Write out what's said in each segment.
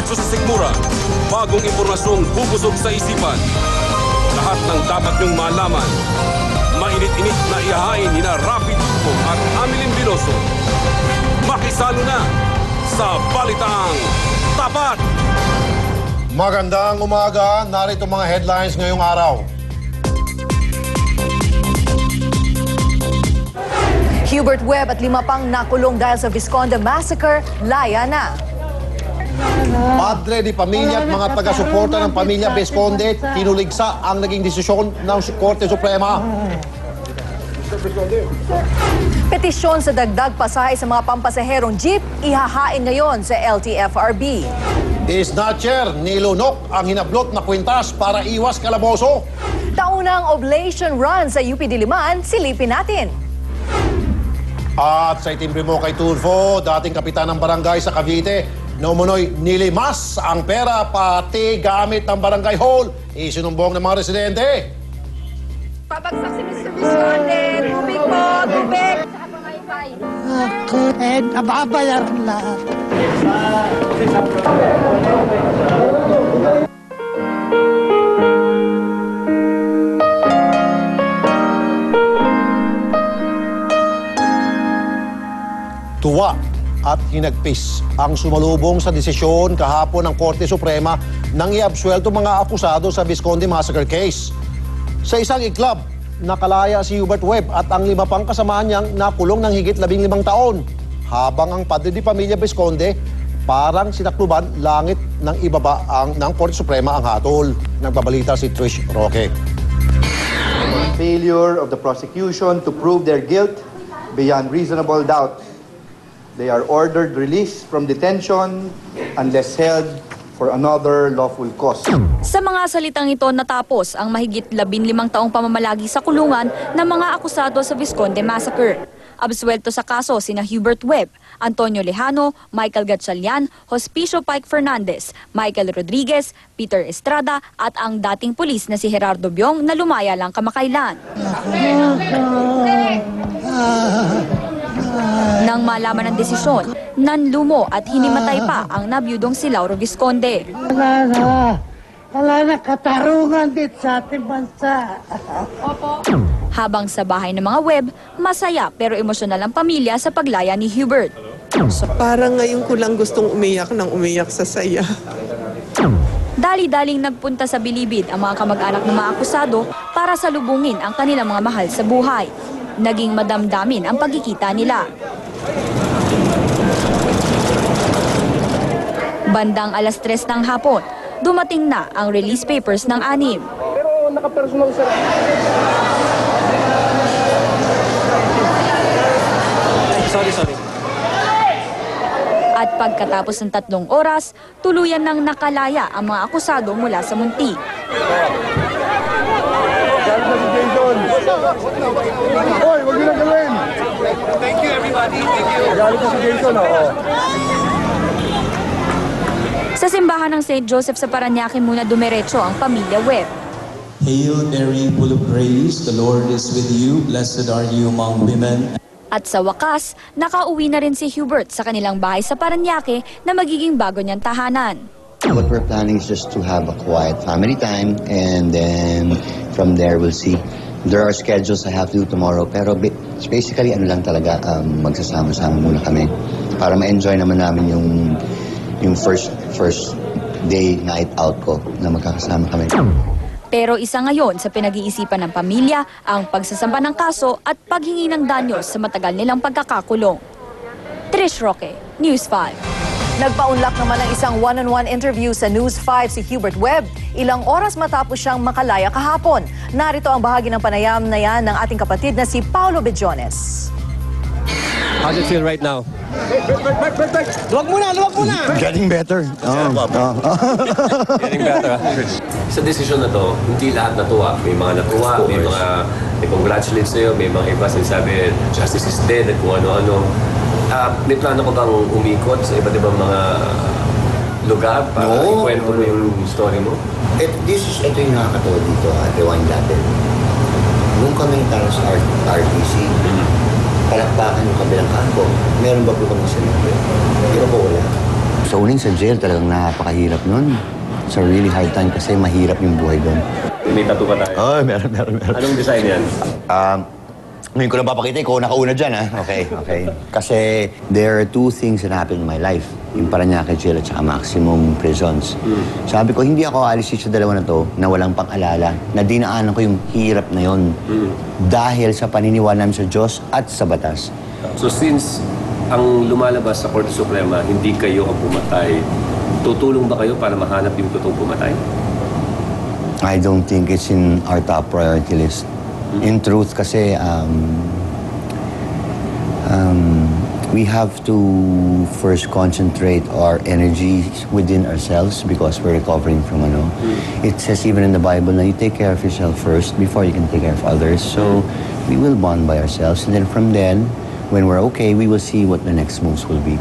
Diretso sa Sikmura. Bagong impormasyong bubusog sa isipan. Lahat ng dapat niyong malaman. Mainit-init na ihahain ni na Rapi Tulfo at Amilin Biloso. Makisalo na sa Balitaang Tapat! Magandang umaga. Narito mga headlines ngayong araw. Hubert Webb at 5 pang nakulong dahil sa Visconde Massacre, laya na. Padre di pamilya at mga taga-suporta ng pamilya Visconde tinuligsa ang naging desisyon ng Korte Suprema. Petisyon sa dagdag pasahe sa mga pampasaherong jeep ihahain ngayon sa LTFRB. Snatcher nilunok ang hinablot na kwintas para iwas kalaboso. Taunang oblation run sa UP Diliman, silipin natin. At sa itimbre mo kay Tulfo, dating kapitan ng barangay sa Cavite, na umunoy nilimas ang pera pati gamit ng barangay hall. Isinumbong ng mga residente. Pabagsak si Mr. Visconde. Tubig po, tubig. Ako nababayaran lahat. Tuwa at hinagpis ang sumalubong sa desisyon kahapon ng Korte Suprema nang iabsuelto mga akusado sa Visconde Massacre case. Sa isang iklab, nakalaya si Hubert Webb at ang 5 pang kasamahan niyang nakulong ng higit 15 taon. Habang ang padre di pamilya Visconde, parang sinakluban langit ng ibaba ng Korte Suprema ang hatol. Nagbabalita si Trish Roque. Failure of the prosecution to prove their guilt beyond reasonable doubt. They are ordered release from detention unless held for another lawful cause. Sa mga salitang ito natapos ang mahigit 15 taong pamamalagi sa kulungan ng mga akusado sa Visconde Massacre. Absuelto sa kaso sina Hubert Webb, Antonio Lejano, Michael Gatchalian, Hospicio Pike Fernandez, Michael Rodriguez, Peter Estrada at ang dating pulis na si Gerardo Biong na lumaya lang kamakailan. Nang malaman ng desisyon, nanlumo at hinimatay pa ang nabiyudong si Lauro Visconde. Wala na katarungan dito sa ating bansa. Habang sa bahay ng mga Webb, masaya pero emosyonal ang pamilya sa paglaya ni Hubert. Parang ngayon ko lang gustong umiyak ng umiyak sa saya. Dali-daling nagpunta sa Bilibid ang mga kamag-anak ng mga akusado para salubungin ang kanilang mga mahal sa buhay. Naging madamdamin ang pagkikita nila. Bandang 3:00 ng hapon, dumating na ang release papers ng 6. Pero naka-personal sir. Sorry. At pagkatapos ng 3 oras, tuluyan nang nakalaya ang mga akusado mula sa munti. Hoy, wag niyo na gawin. Thank you everybody. Thank you. Galit na si Jason, oo. Sa simbahan ng St. Joseph sa Parañaque muna dumiretso ang pamilya Webb. Hail Mary, full of grace, the Lord is with you. Blessed are you among women. At sa wakas, nakauwi na rin si Hubert sa kanilang bahay sa Parañaque na magiging bago niyang tahanan. What we're planning is just to have a quiet family time, and then from there we'll see. There are schedules I have to do tomorrow, pero basically ano lang talaga, magsasama-sama muna kami para ma-enjoy naman namin yung first day night out ko na magkakasama kami. Pero isa ngayon sa pinag-iisipan ng pamilya ang pagsasamba ng kaso at paghingi ng danyos sa matagal nilang pagkakakulong. Trish Roque, News 5. Nagpaunlak naman ng isang one-on-one interview sa News 5 si Hubert Webb. Ilang oras matapos siyang makalaya kahapon. Narito ang bahagi ng panayam na yan ng ating kapatid na si Paulo Bejones. How does it feel right now? Luwag muna! Getting better. Getting better. Sa desisyon na to, hindi lahat natuwa. May mga natuwa, may mga congratulate sa'yo, may mga iba sinasabi, justice is dead, at kung ano-ano. May plano ko bang umikot sa iba't ibang mga lugar para ikwento mo yung story mo? Ito yung nakakatawa dito, Rewind natin. Nung kami tara sa RTC, palakpakan yung kabilang kampo, meron ba po kami sinabi? Pero po wala. Sa uning sa jail, talagang napakahirap nun. It's a really hard time kasi mahirap yung buhay doon. May tattoo pa tayo. Oh, meron. Anong design yan? Ngayon ko lang papakita, ikaw nakauna dyan, ha? Okay. Kasi there are two things that happened in my life. Yung Parañaque Jail at saka maximum prisons. Sabi ko, hindi ako aalis sa dalawa na to na walang pang-alala, na dinaanan ko yung hirap na yon dahil sa paniniwala namin sa Diyos at sa batas. So since ang lumalabas sa Korte Suprema, hindi kayo ang pumatay, tutulong ba kayo para mahanap yung totoong pumatay? I don't think it's in our top priority list. In truth, kasi we have to first concentrate our energy within ourselves because we're recovering from It says even in the Bible na you take care of yourself first before you can take care of others. So we will bond by ourselves, and then from then, when we're okay, we will see what the next moves will be.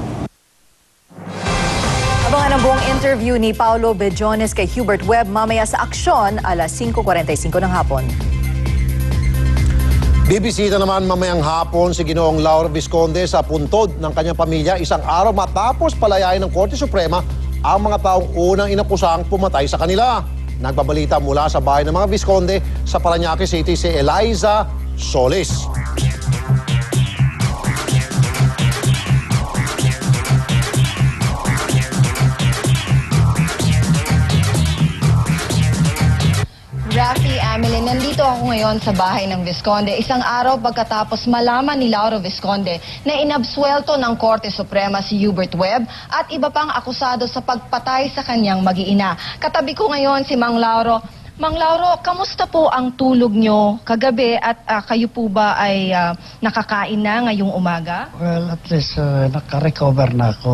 Abangan ang buong interview ni Paulo Bejones kay Hubert Webb mamaya sa Aksyon, alas 5:45 ng hapon. Bibisita naman mamayang hapon si Ginoong Laura Vizconde sa puntod ng kanyang pamilya isang araw matapos palayain ng Korte Suprema ang mga taong unang inakusang pumatay sa kanila. Nagbabalita mula sa bahay ng mga Vizconde sa Parañaque City si Eliza Solis. Rafi, Amelie, nandito ako ngayon sa bahay ng Vizconde. Isang araw pagkatapos malaman ni Lauro Vizconde na inabsuelto ng Korte Suprema si Hubert Webb at iba pang akusado sa pagpatay sa kanyang mag-iina. Katabi ko ngayon si Mang Lauro. Mang Lauro, kamusta po ang tulog nyo kagabi at kayo po ba ay nakakain na ngayong umaga? Well, at least naka-recover na ako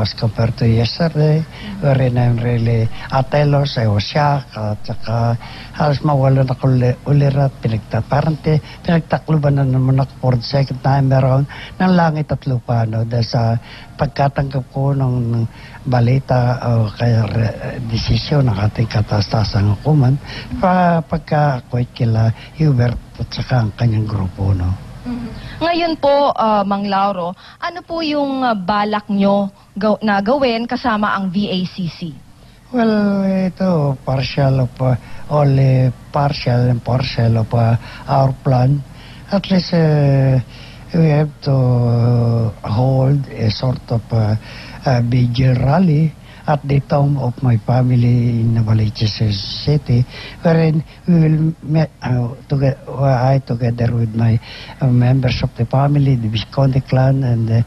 as compared to yesterday. Wherein I'm really atelos, I was shocked, at saka halos mawalan ako ulirat, pinagtakluban na naman ako for the second time around ng langit at lupa, dahil sa pagkatanggap ko ng balita o kaya desisyon ng ating kataas-taasang hukuman pagka-akwait kila Hubert at saka ang kanyang grupo, Ngayon po, Mang Lauro, ano po yung balak nyo na gawin kasama ang VACC? Well, ito, only partial and partial of our plan. At least we have to hold a sort of vigil rally at the tomb of my family in Novaliches City, wherein we will meet, I together with my members of the family, the Vizconde clan, and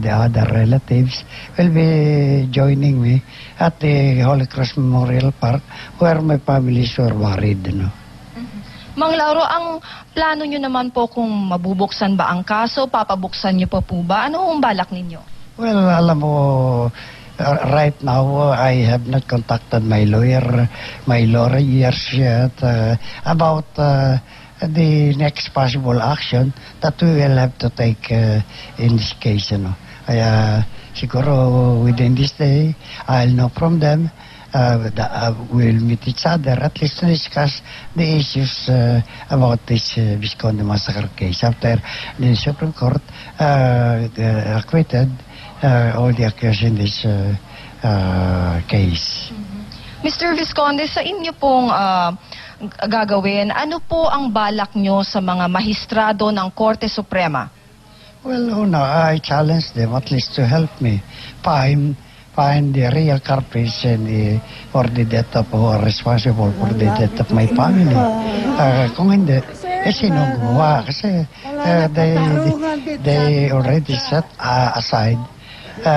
the other relatives, will be joining me at the Holy Cross Memorial Park, where my families were buried. Mang Lauro, ang plano nyo naman po kung mabubuksan ba ang kaso, papabuksan nyo pa po ba? Ano ang balak ninyo? Well, alam mo, right now, I have not contacted my lawyers yet about the next possible action that we will have to take in this case. Kaya siguro within this day, I'll know from them. We'll meet each other at least to discuss the issues about this Vizconde massacre case. After the Supreme Court acquitted all the accused in this case. Mr. Vizconde, sa inyo pong gagawin, ano po ang balak nyo sa mga mahistrado ng Korte Suprema? Well, I challenge them at least to help me find the real culprits for the death of who are responsible for the death of my family. Kung hindi, sino gumawa? Kasi they already set aside the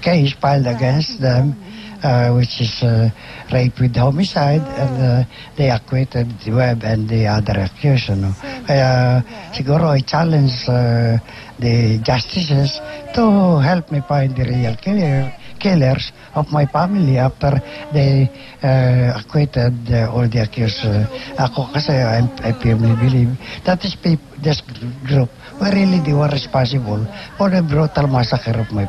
case filed against them, which is rape with homicide, and they acquitted Webb and the other accused. Kaya siguro I challenge the justices to help me find the real killers of my family after they acquitted all the accused. Ako kasi I firmly believe that this group were really they were responsible for the brutal massacre of my